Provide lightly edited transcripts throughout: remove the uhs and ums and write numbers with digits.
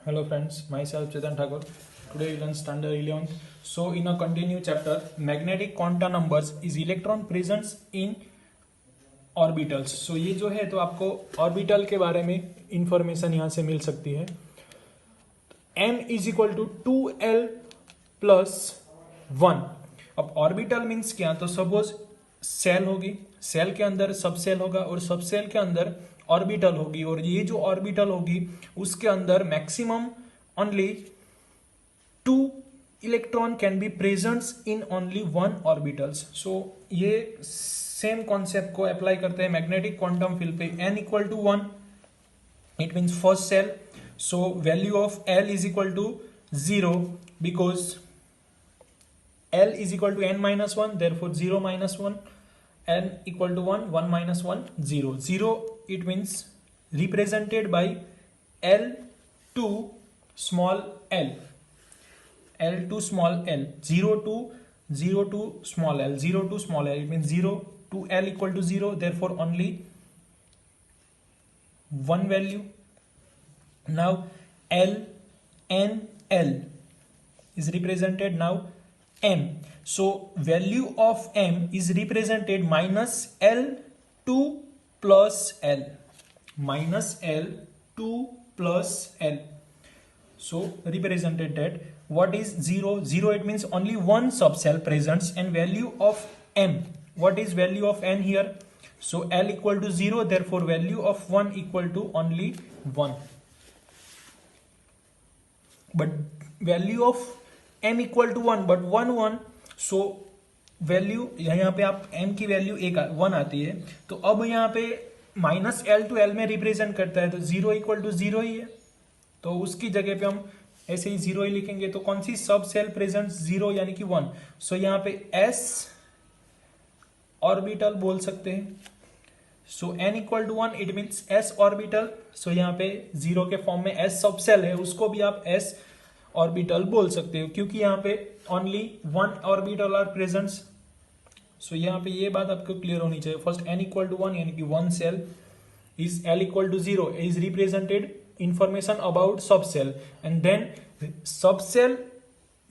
Hello friends, myself Chetan Thakur. Today we learn standard 11th. So in a continued chapter, magnetic quantum numbers is electron presence in orbitals. So ये जो है तो आपको orbital के बारे में information यहाँ से मिल सकती है. m is equal to 2l plus 1. अब ऑर्बिटल मीन्स क्या, तो सपोज सेल होगी, सेल के अंदर सब सेल होगा और सब सेल के अंदर ऑर्बिटल होगी, और ये जो ऑर्बिटल होगी उसके अंदर maximum only 2 electron can be present in only 1 orbitals. So ये सेम कॉन्सेप्ट को अप्लाई करते हैं मैग्नेटिक क्वांटम फील्ड पे. n equal to 1 it means first shell. So value of l is equal to 0 because l is equal to n minus 1, therefore 0 minus 1, n equal to 1, 1 minus 1, 0. 0 it means represented by L2 small l. L2 small l. 0 to small l. 0 to small l. It means 0 to l equal to 0, therefore only one value. Now L, N, L is represented now m. So value of m is represented minus L2 plus L. Minus L2 plus L. So represented that. What is 0? 0 it means only one subcell presents, and value of m. What is value of n here? So L equal to 0, therefore value of 1 equal to only 1. But value of m equal to 1, but 1 so value यहाँ पे आप m की value 1 आती है, तो अब यहाँ पे माइनस l टू l में रिप्रेजेंट करता है, तो 0 इक्वल टू 0 ही है, तो उसकी जगह पे हम ऐसे ही 0 ही लिखेंगे. तो कौन सी सब सेल प्रेजेंट 0 यानी कि 1. सो यहाँ पे s ऑर्बिटल बोल सकते हैं. So n equal to 1 it means s orbital. So यहाँ पे 0 के फॉर्म में s सब सेल है, उसको भी आप s ऑर्बिटल बोल सकते हो, क्योंकि यहाँ पे ओनली 1 ऑर्बिटल आर प्रेजेंट. सो यहाँ पे ये बात आपको क्लियर होनी चाहिए. फर्स्ट n इक्वल टू 1 यानी कि 1 shell is l equal to 0 is represented information about subshell, and then subshell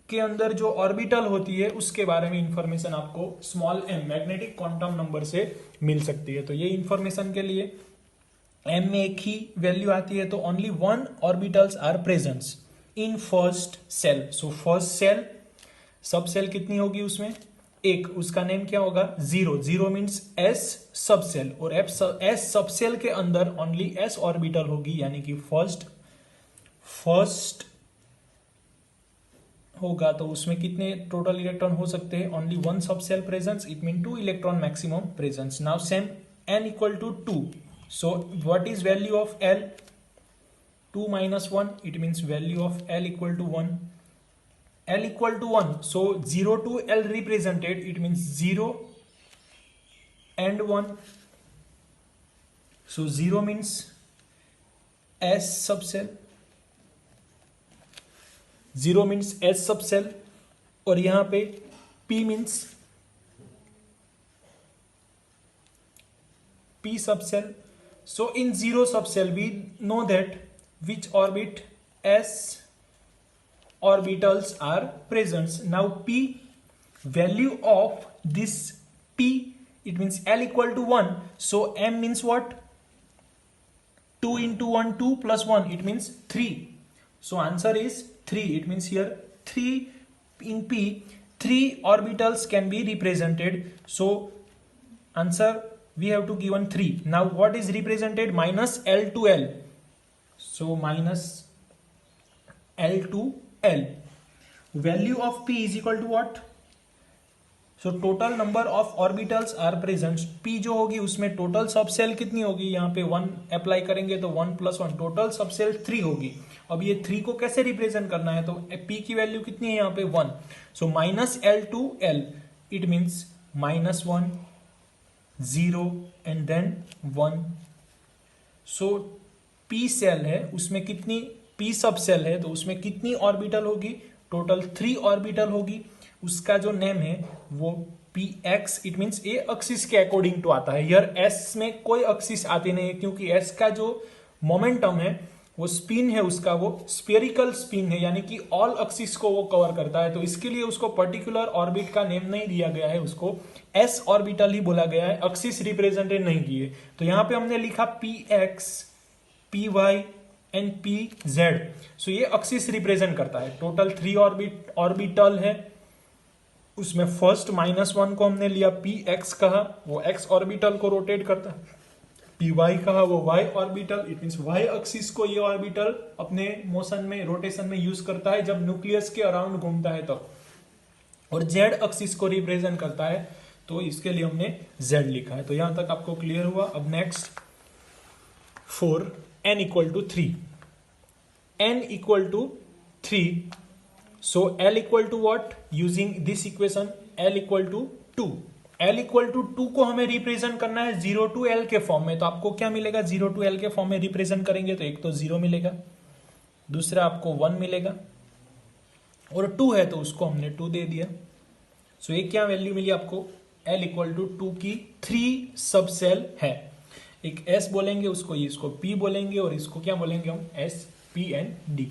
के अंदर जो ऑर्बिटल होती है उसके बारे में इंफॉर्मेशन आपको small m magnetic quantum number से मिल सकती है. तो ये इंफॉर्मेशन के लिए m में एक ही वैल्यू आती है, तो only 1 orbitals are present in first shell. So first shell subshell कितनी होगी उसमें एक, उसका नेम क्या होगा 0. 0 मीन्स s सब सेल, और s सब सेल के अंदर ओनली s ऑर्बिटल होगी, यानी कि फर्स्ट होगा, तो उसमें कितने टोटल इलेक्ट्रॉन हो सकते हैं, only 1 subshell presence, it mean 2 electron maximum presence. Now same n equal to 2. So what is value of l? 2 minus 1, it means value of L equal to 1. L equal to 1. So 0 to L represented, it means 0 and 1. So 0 means S subcell. 0 means S subcell. और यहाँ पे P means P subcell. So in 0 subcell, we know that which orbit s orbitals are present. Now p, value of this p, it means l equal to 1. So m means what? 2 into 1, 2 plus 1, it means 3. So answer is 3. It means here 3 in p, 3 orbitals can be represented. So answer we have to given 3. Now what is represented? Minus l to l. So minus L to L. Value of P is equal to what? So total number of orbitals are present. P जो होगी उसमें total सब cell कितनी होगी, यहाँ पे 1 apply करेंगे तो 1 प्लस 1, टोटल सब सेल 3 होगी. अब ये 3 को कैसे रिप्रेजेंट करना है, तो P की वैल्यू कितनी है यहाँ पे 1. So minus L to L, it means minus 1, 0 and then 1. So P shell है, उसमें कितनी P सब सेल है, तो उसमें कितनी ऑर्बिटल होगी, टोटल 3 ऑर्बिटल होगी. उसका जो नेम है वो px, it means A axis के अकॉर्डिंग टू आता है. यार s में कोई एक्सिस आती नहीं है, क्योंकि s का जो मोमेंटम है वो स्पिन है उसका, वो स्फेरिकल स्पिन है, यानी कि ऑल एक्सिस को वो कवर करता है। तो इसके लिए उसको पर्टिकुलर ऑर्बिट का नेम नहीं दिया गया है, उसको एस ऑर्बिटल ही बोला गया है, एक्सिस रिप्रेजेंटेड नहीं किए। तो यहां पे हमने लिखा P X, P Y and P Z. So ये एक्सिस रिप्रेजेंट करता है। टोटल 3 ऑर्बिटल है, उसमें फर्स्ट -1 को हमने लिया पी एक्स कहा, वो एक्स ऑर्बिटल को रोटेट करता है। पी वाई कहा, वो Y orbital, it means Y axis को ये ऑर्बिटल अपने मोशन में, रोटेशन में यूज करता है जब न्यूक्लियस के अराउंड घूमता है तब। और जेड एक्सिस को रिप्रेजेंट करता है, तो इसके लिए हमने जेड लिखा है। तो यहां तक आपको क्लियर हुआ। अब next 4 n equal to 3, n equal to 3, so L equal to what? Using this equation L equal to 2, L equal to 2 को हमें रिप्रेजेंट करना है 0 to L के फॉर्म में। तो आपको क्या मिलेगा? 0 to L के फॉर्म में रिप्रेजेंट करेंगे तो एक तो 0 मिलेगा, दूसरा आपको 1 मिलेगा, और 2 है तो उसको हमने 2 दे दिया। सो ये क्या वैल्यू मिली आपको? L इक्वल टू 2 की 3 सब सेल है। एक S बोलेंगे उसको, ये इसको P बोलेंगे, और इसको क्या बोलेंगे हम? S, P and D।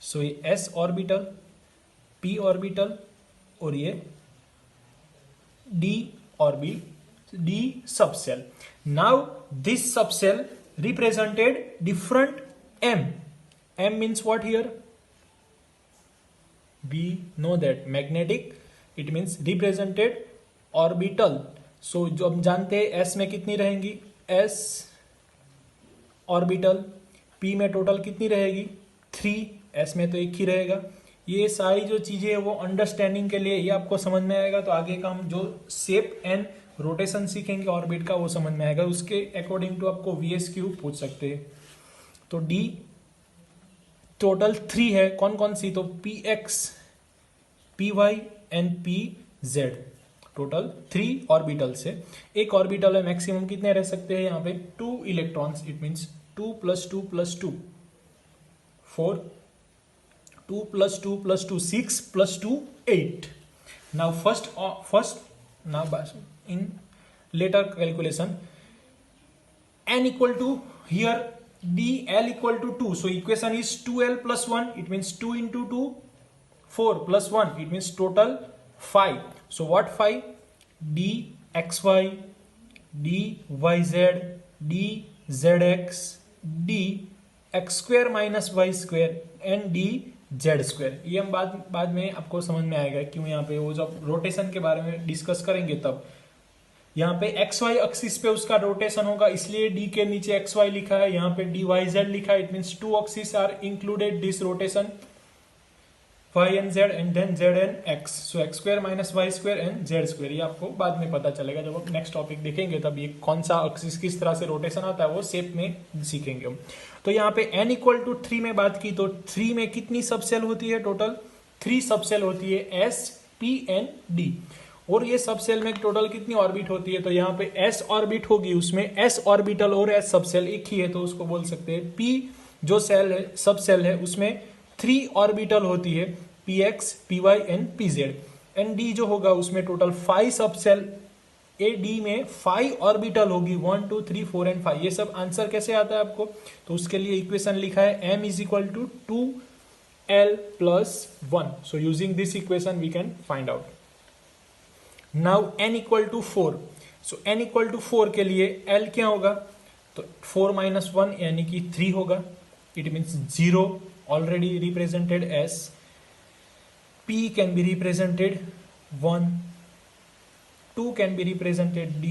सो ये s ऑर्बिटल, p ऑर्बिटल, और ये d subshell. Now this subshell represented different m means what here? we know that magnetic, it means represented orbital। so जो हम जानते हैं s में कितनी रहेंगी? s orbital. p में टोटल कितनी रहेगी? 3, एस में तो एक ही रहेगा। ये सारी जो चीजें है वो अंडरस्टैंडिंग के लिए, ये आपको समझ में आएगा तो आगे का हम जो शेप एंड रोटेशन सीखेंगे ऑर्बिट का वो समझ में आएगा। उसके अकॉर्डिंग टू आपको VSQ पूछ सकते हैं। तो डी टोटल 3 है, कौन कौन सी? तो PX, PY and PZ, total 3 orbital से। एक ऑर्बिटल में मैक्सिमम कितने रह सकते हैं? यहाँ पे 2 electrons, it means 2 + 2 + 2 4, 2 + 2 + 2 6 + 2 8। now now in later calculation n equal to here d L equal to 2, so equation is 2L + 1, it means 2 into 2 4 + 1, it means total 5। so what 5? d xy, d yz, d zx, d x² - y² and D z²। ये हम बाद में आपको समझ में आएगा क्यों। यहाँ पे वो जब रोटेशन के बारे में डिस्कस करेंगे तब यहाँ पे XY एक्सिस पे उसका रोटेशन होगा, इसलिए D के नीचे XY लिखा है, यहाँ पे DYZ लिखा है। It means 2 axis are included this rotation, Y and Z and then Z and X, so x² - y² and z²। ये आपको बाद में पता चलेगा जब आप नेक्स्ट टॉपिक देखेंगे, तब ये कौन सा एक्सिस किस तरह से रोटेशन आता है वो शेप में सीखेंगे हम। तो यहाँ पे n इक्वल टू 3 में बात की तो 3 में कितनी सबसेल होती है? टोटल 3 सबसेल होती है, S, P एंड D। और ये सबसेल में टोटल कितनी ऑर्बिट होती है? तो यहाँ पे S ऑर्बिट होगी, उसमें S ऑर्बिटल और S सबसेल एक ही है, तो उसको बोल सकते हैं P जो सेल है, सबसेल है, उसमें 3 ऑर्बिटल होती है, PX, PY and PZ। And D जो होगा उसमें टोटल 5 सबसेल, AD में 5 ऑर्बिटल होगी, 1 2 3 4 एंड 5। ये सब आंसर कैसे आता है आपको? तो उसके लिए इक्वेशन लिखा है M = 2L + 1। So using this equation we can find out. Now n = 4। So n = 4 के लिए L क्या होगा? तो 4 - 1 यानी कि 3 होगा, it means 0 already represented S, P can be represented 1, 2 can be represented D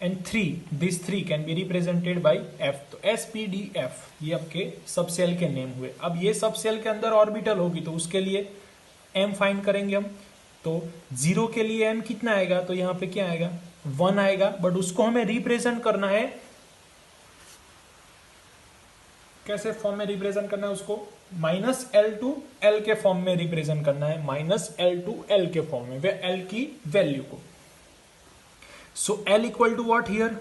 and 3, these 3 can be represented by F। तो S, P, D, F ये आपके सब सेल के नेम हुए। अब ये सब सेल के अंदर ऑर्बिटल होगी तो उसके लिए M फाइंड करेंगे हम। तो 0 के लिए M कितना आएगा? तो यहाँ पे क्या आएगा? 1 आएगा, बट उसको हमें रिप्रेजेंट करना है, कैसे फॉर्म में रिप्रेजेंट करना है उसको? -L to L के फॉर्म में रिप्रेजेंट करना है, -L to L के फॉर्म में, वे L की वैल्यू को। So L equal to what here?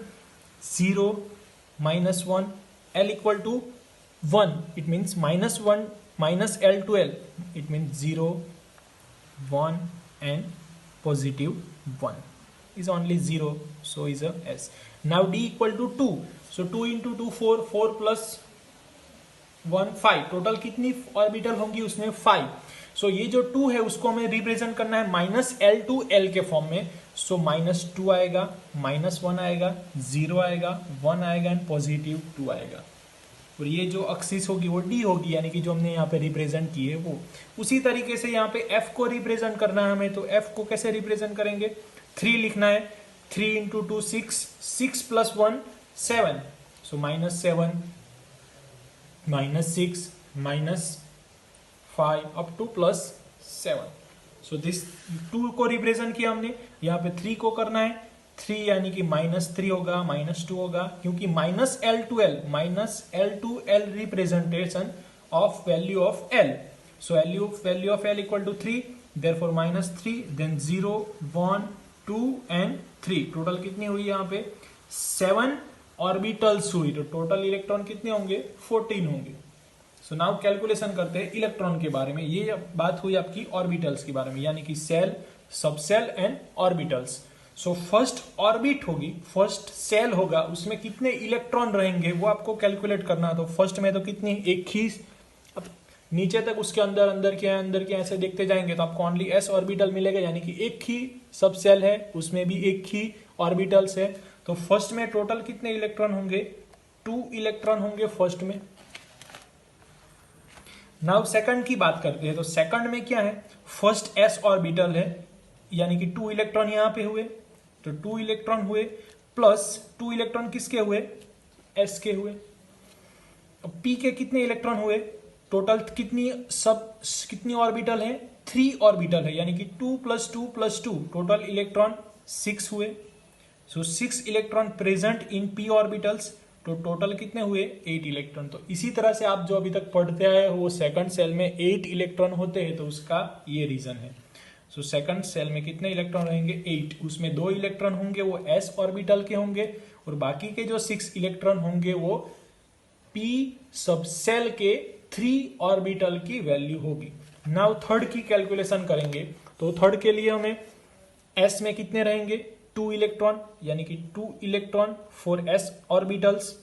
0 - 1, L equal to 1, it means -1 -L to L, it means 0 1 and +1 is only 0, so is a S। now D = 2, so 2 into 2 4, 4 plus 1 5, total कितनी orbital होंगी उसमें 5। सो ये जो 2 है उसको हमें represent करना है -l टू l के फॉर्म में। सो -2 आएगा, -1 आएगा, 0 आएगा, 1 आएगा एंड पॉजिटिव 2 आएगा। और ये जो एक्सिस होगी वो d होगी, यानी कि जो हमने यहाँ पे रिप्रेजेंट की है वो। उसी तरीके से यहाँ पे f को रिप्रेजेंट करना है हमें, तो f को कैसे रिप्रेजेंट करेंगे, 3 लिखना है, 3 into 2 6, 6 plus 1 7, so -7, -6, -5 up to +7। So this 2 को रिप्रेजेंट किया हमने, यहाँ पे 3 को करना है, 3 यानी कि -3 होगा, -2 होगा, क्योंकि -l to l representation of value of l। So value of l equal to 3, therefore -3, then 0, 1, 2 and 3। Total कितनी हुई यहाँ पे 7 ऑर्बिटल्स हुई, तो टोटल इलेक्ट्रॉन कितने होंगे 14 होंगे। सो नाउ कैलकुलेशन करते हैं इलेक्ट्रॉन के बारे में। ये बात हुई आपकी ऑर्बिटल्स के बारे में, यानी कि shell, subshell and orbitals. So first orbit होगी, फर्स्ट सेल होगा, उसमें कितने इलेक्ट्रॉन रहेंगे वो आपको कैलकुलेट करना है। तो फर्स्ट में तो कितनी, एक ही, अब नीचे तक उसके अंदर अंदर क्या ऐसे देखते जाएंगे तो आपको ओनली s ऑर्बिटल मिलेगा, यानी कि एक ही सब सेल है, उसमें भी एक ही ऑर्बिटल्स है। तो फर्स्ट में टोटल कितने इलेक्ट्रॉन होंगे, 2 इलेक्ट्रॉन होंगे फर्स्ट में। नाउ सेकंड की बात करते हैं, तो सेकंड में क्या है, फर्स्ट s ऑर्बिटल है, यानी कि 2 इलेक्ट्रॉन यहां पे हुए, तो 2 इलेक्ट्रॉन हुए, प्लस 2 इलेक्ट्रॉन किसके हुए, s के हुए। अब p के कितने इलेक्ट्रॉन हुए, टोटल कितनी ऑर्बिटल है, 3 ऑर्बिटल है, यानी कि 2 + 2 + 2, टोटल इलेक्ट्रॉन 6 हुए। सो 6 electron present in p orbitals, तो टोटल कितने हुए 8 इलेक्ट्रॉन। तो इसी तरह से आप जो अभी तक पढ़ते आए हो, वो सेकंड सेल में 8 इलेक्ट्रॉन होते हैं, तो उसका ये रीजन है। सो सेकंड सेल में कितने इलेक्ट्रॉन रहेंगे 8, उसमें 2 इलेक्ट्रॉन होंगे वो s ऑर्बिटल के होंगे, और बाकी के जो 6 इलेक्ट्रॉन होंगे वो p सब सेल के 3 ऑर्बिटल की वैल्यू होगी। नाउ थर्ड की कैलकुलेशन करेंगे, तो थर्ड के लिए हमें s में कितने रहेंगे 2 इलेक्ट्रॉन, यानी कि 2 electron for s orbitals.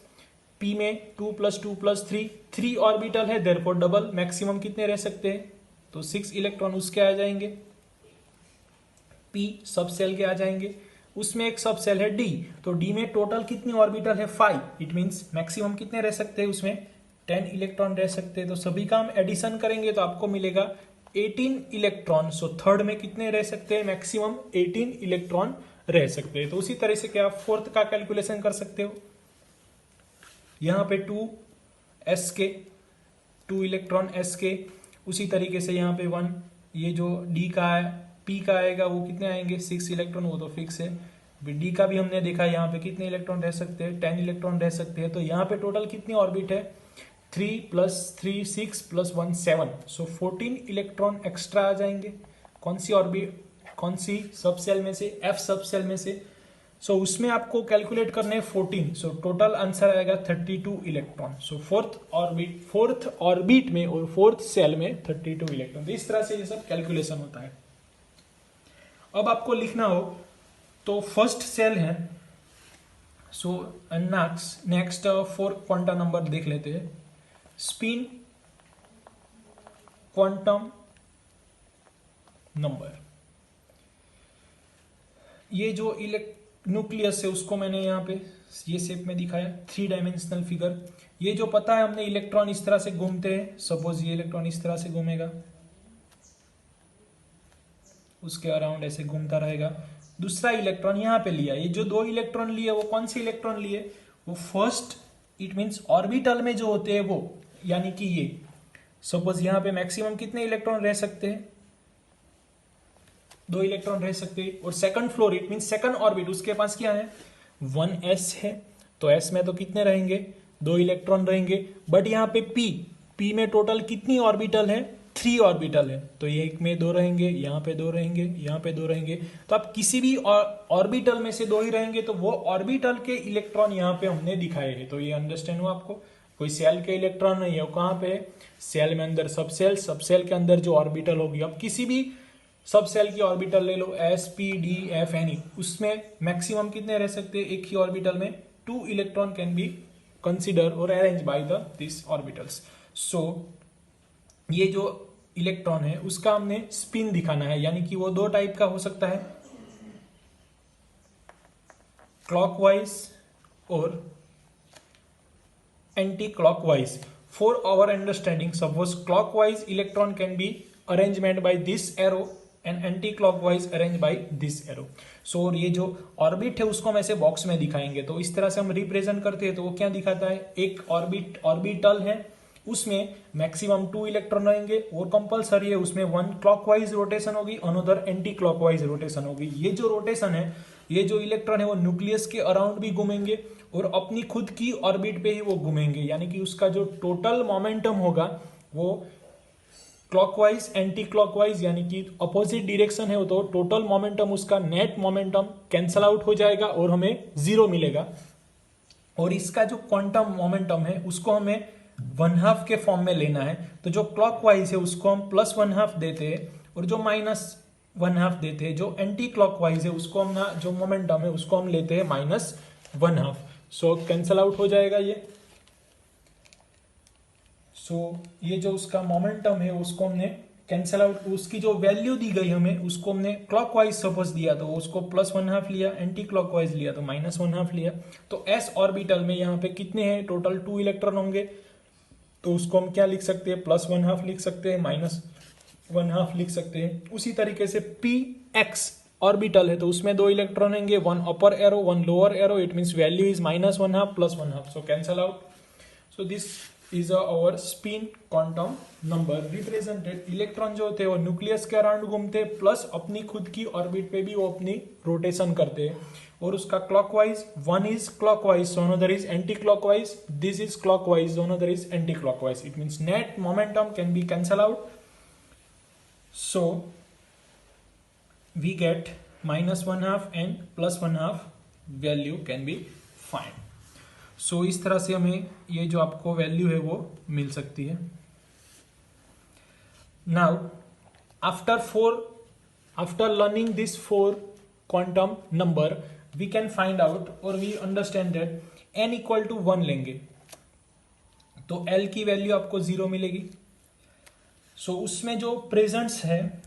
p में 2 + 2 + 3, 3 ऑर्बिटल है, देयरफॉर डबल, मैक्सिमम कितने रह सकते हैं, तो 6 इलेक्ट्रॉन उसके आ जाएंगे, p सब सेल के आ जाएंगे। उसमें एक सब सेल है d, तो d में टोटल कितनी ऑर्बिटल है 5, इट मींस मैक्सिमम कितने रह सकते हैं उसमें 10 इलेक्ट्रॉन रह सकते हैं। तो सभी का हम एडिशन करेंगे तो आपको मिलेगा 18 इलेक्ट्रॉन। सो थर्ड में कितने रह सकते हैं, मैक्सिमम 18 इलेक्ट्रॉन रह सकते हैं। तो उसी तरह से क्या फोर्थ का कैलकुलेशन कर सकते हो, यहां पे 2 s के, 2 इलेक्ट्रॉन s के, उसी तरीके से यहाँ पे 1, ये जो d का है, p का आएगा वो कितने आएंगे 6 इलेक्ट्रॉन, वो तो फिक्स है। d का भी हमने देखा, यहाँ पे कितने इलेक्ट्रॉन रह सकते हैं 10 इलेक्ट्रॉन रह सकते हैं। तो यहाँ पे टोटल कितनी ऑर्बिट है 3 + 3 6 + 1 7, सो 14 इलेक्ट्रॉन एक्स्ट्रा आ जाएंगे। कौन सी ऑर्बिट, कौन सी सब सेल में से, f सब सेल में से। सो उसमें आपको कैलकुलेट करने 14, सो टोटल आंसर आएगा 32 इलेक्ट्रॉन। सो फोर्थ ऑर्बिट में और फोर्थ सेल में 32 इलेक्ट्रॉन। तो इस तरह से ये सब कैलकुलेशन होता है। अब आपको लिखना हो तो फर्स्ट सेल है, सो नेक्स्ट 4 क्वांटम नंबर देख लेते हैं। स्पिन क्वांटम नंबर, ये जो न्यूक्लियस है उसको मैंने यहाँ पे ये शेप में दिखाया, 3 डायमेंशनल फिगर। ये जो पता है हमने इलेक्ट्रॉन इस तरह से घूमते हैं, सपोज ये इलेक्ट्रॉन इस तरह से घूमेगा, उसके अराउंड ऐसे घूमता रहेगा। दूसरा इलेक्ट्रॉन यहाँ पे लिया, ये जो 2 इलेक्ट्रॉन लिए वो कौन से इलेक्ट्रॉन लिए, वो फर्स्ट, इट मींस ऑर्बिटल में जो होते हैं वो, यानी कि ये सपोज यहाँ पे मैक्सिमम कितने इलेक्ट्रॉन रह सकते हैं 2 इलेक्ट्रॉन रह सकते हैं। और second floor, it means second orbit, उसके पास क्या है 1s है, तो s में तो कितने रहेंगे 2 इलेक्ट्रॉन रहेंगे। बट यहाँ पे p में टोटल कितनी ऑर्बिटल है 3 ऑर्बिटल है, तो ये एक में 2 रहेंगे, यहाँ पे 2 रहेंगे, यहाँ पे 2 रहेंगे। तो आप किसी भी ऑर्बिटल में से 2 ही रहेंगे, तो वो ऑर्बिटल के इलेक्ट्रॉन यहाँ पे हमने दिखाए हैं। तो ये अंडरस्टैंड हुआ आपको, कोई सेल के इलेक्ट्रॉन नहीं है, कहाँ पे सेल में अंदर सब सेल के अंदर जो ऑर्बिटल होगी, अब किसी भी सब सेल की ऑर्बिटल ले लो, s p d f any, उसमें मैक्सिमम कितने रह सकते हैं, एक ही ऑर्बिटल में 2 इलेक्ट्रॉन कैन बी कंसिडर और arrange by this orbitals. So ये जो इलेक्ट्रॉन है उसका हमने स्पिन दिखाना है, यानी कि वो दो टाइप का हो सकता है, क्लॉकवाइज और anti clockwise. For our understanding, suppose clockwise electron can be arrangement by this arrow and anti clockwise arrange by this arrow. So ये जो ऑर्बिट है उसको हम ऐसे बॉक्स में दिखाएंगे, तो इस तरह से हम रिप्रेजेंट करते हैं. तो वो क्या दिखाता है, एक ऑर्बिटल है, उसमें मैक्सिमम 2 इलेक्ट्रॉन रहेंगे और कंपलसरी है उसमें 1 क्लॉकवाइज रोटेशन होगी, अनदर एंटी क्लॉकवाइज रोटेशन होगी. ये जो रोटेशन है, ये जो इलेक्ट्रॉन है वो न्यूक्लियस के अराउंड भी घूमेंगे और अपनी खुद की ऑर्बिट पे ही वो घूमेंगे, यानी कि उसका जो टोटल मोमेंटम होगा वो क्लॉकवाइज एंटी क्लॉकवाइज यानी कि अपोजिट डायरेक्शन है, तो टोटल मोमेंटम उसका नेट मोमेंटम कैंसल आउट हो जाएगा और हमें 0 मिलेगा. और इसका जो क्वांटम मोमेंटम है उसको हमें 1/2 के फॉर्म में लेना है. तो जो क्लॉकवाइज है उसको हम +1/2 देते हैं और जो -1/2 देते हैं. जो एंटी क्लॉकवाइज है उसको हम ना, जो मोमेंटम है उसको हम लेते हैं -1/2. सो कैंसल आउट हो जाएगा ये. सो ये जो उसका मोमेंटम है उसको हमने कैंसल आउट, उसकी जो वैल्यू दी गई हमें उसको हमने क्लॉकवाइज सपोज दिया तो उसको +1/2 लिया, एंटी क्लॉकवाइज लिया तो -1/2 लिया. तो एस ऑर्बिटल में यहाँ पे कितने हैं, टोटल 2 इलेक्ट्रॉन होंगे, तो उसको हम क्या लिख सकते हैं, +1/2 लिख सकते हैं, -1/2 लिख सकते हैं. उसी तरीके से पी एक्स ऑर्बिटल है तो उसमें 2 इलेक्ट्रॉन होंगे, 1 upper arrow 1 lower arrow, it means value is -1/2 +1/2, so cancel out. So this is our spin quantum number represented. Electron जो होते हैं वो न्यूक्लियस के अराउंड घूमते हैं प्लस अपनी खुद की ऑर्बिट पे भी वो अपनी रोटेशन करते हैं. और उसका clockwise, 1 is clockwise so another is anti clockwise, this is clockwise so another is anti clockwise. It means net momentum can be cancel out. So we get -1/2 and +1/2 value can be find. So इस तरह से हमें ये जो आपको value है वो मिल सकती है. Now after learning this 4 quantum number we can find out और वी अंडरस्टैंड दैट n = 1 लेंगे तो l की वैल्यू आपको 0 मिलेगी. सो उसमें जो प्रेजेंट्स है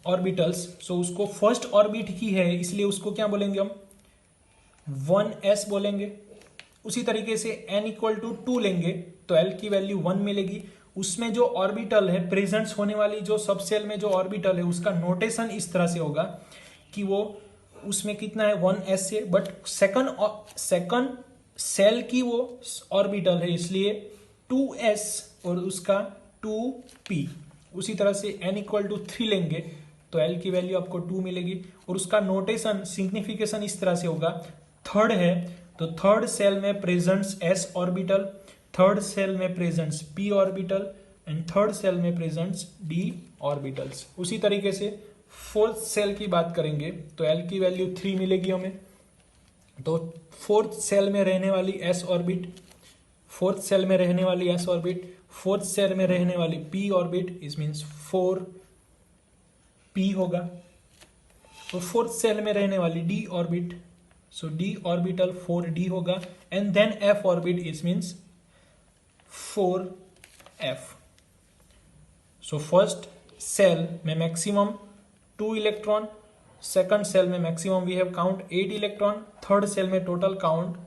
ऑर्बिटल्स, सो उसको फर्स्ट ऑर्बिट की है इसलिए उसको क्या बोलेंगे हम, 1s बोलेंगे. उसी तरीके से n = 2 लेंगे तो l की वैल्यू 1 मिलेगी. उसमें जो ऑर्बिटल है, प्रेजेंट्स होने वाली जो सबसेल में जो ऑर्बिटल है उसका नोटेशन इस तरह से होगा कि वो उसमें कितना है 1s से, बट सेकंड सेल की वो ऑर्बिटल है इसलिए 2s और उसका 2p. उसी तरह से n = 3 लेंगे तो l की वैल्यू आपको 2 मिलेगी और उसका नोटेशन सिग्निफिकेशन इस तरह से होगा, थर्ड है तो थर्ड सेल में presents s orbital, third shell में presents p orbital and third shell में प्रेजेंट्स d ऑर्बिटल्स. उसी तरीके से फोर्थ सेल की बात करेंगे तो l की वैल्यू 3 मिलेगी हमें. तो फोर्थ सेल में रहने वाली s ऑर्बिट, फोर्थ सेल में रहने वाली s ऑर्बिट, फोर्थ सेल में रहने वाली p ऑर्बिट, इस मीन्स 4p होगा. तो फोर्थ सेल में रहने वाली d orbit, so d orbital 4d होगा and then f orbit is means 4f. So first shell में मैक्सिमम 2 इलेक्ट्रॉन, सेकंड सेल में maximum we have count 8 electron, third shell में total count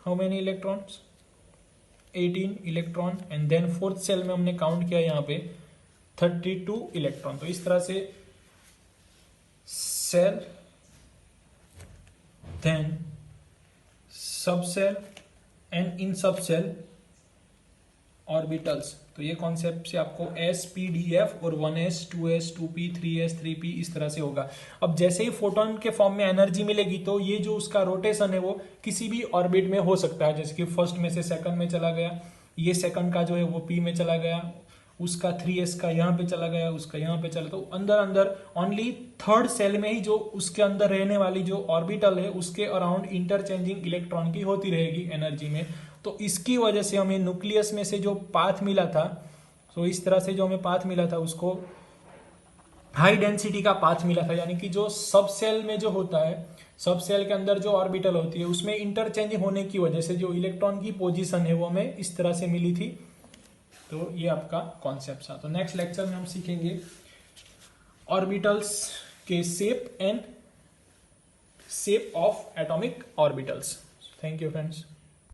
how many electrons, 18 electron and then fourth shell में हमने count किया यहाँ पे 32 electron. तो इस तरह से cell, then subcell and in subcell orbitals. तो ये कॉन्सेप्ट से आपको s p d f और 1s 2s 2p 3s 3p इस तरह से होगा. अब जैसे ही फोटोन के फॉर्म में एनर्जी मिलेगी तो ये जो उसका रोटेशन है वो किसी भी ऑर्बिट में हो सकता है, जैसे कि फर्स्ट में से सेकंड में चला गया, ये सेकंड का जो है वो p में चला गया, उसका 3s का यहाँ पे चला गया, उसका यहाँ पे चला. तो अंदर ओनली थर्ड सेल में ही जो उसके अंदर रहने वाली जो ऑर्बिटल है उसके अराउंड इंटरचेंजिंग इलेक्ट्रॉन की होती रहेगी एनर्जी में. तो इसकी वजह से हमें न्यूक्लियस में से जो पाथ मिला था, तो इस तरह से जो हमें पाथ मिला था उसको हाई डेंसिटी का पाथ मिला था, यानी कि जो सब सेल में जो होता है सब सेल के अंदर जो ऑर्बिटल होती है उसमें इंटरचेंज होने की वजह से जो इलेक्ट्रॉन की पोजीशन है वो हमें इस तरह से मिली थी। तो ये आपका कॉन्सेप्ट था। तो नेक्स्ट लेक्चर में हम सीखेंगे ऑर्बिटल्स के shape and shape of atomic orbitals. Thank you friends.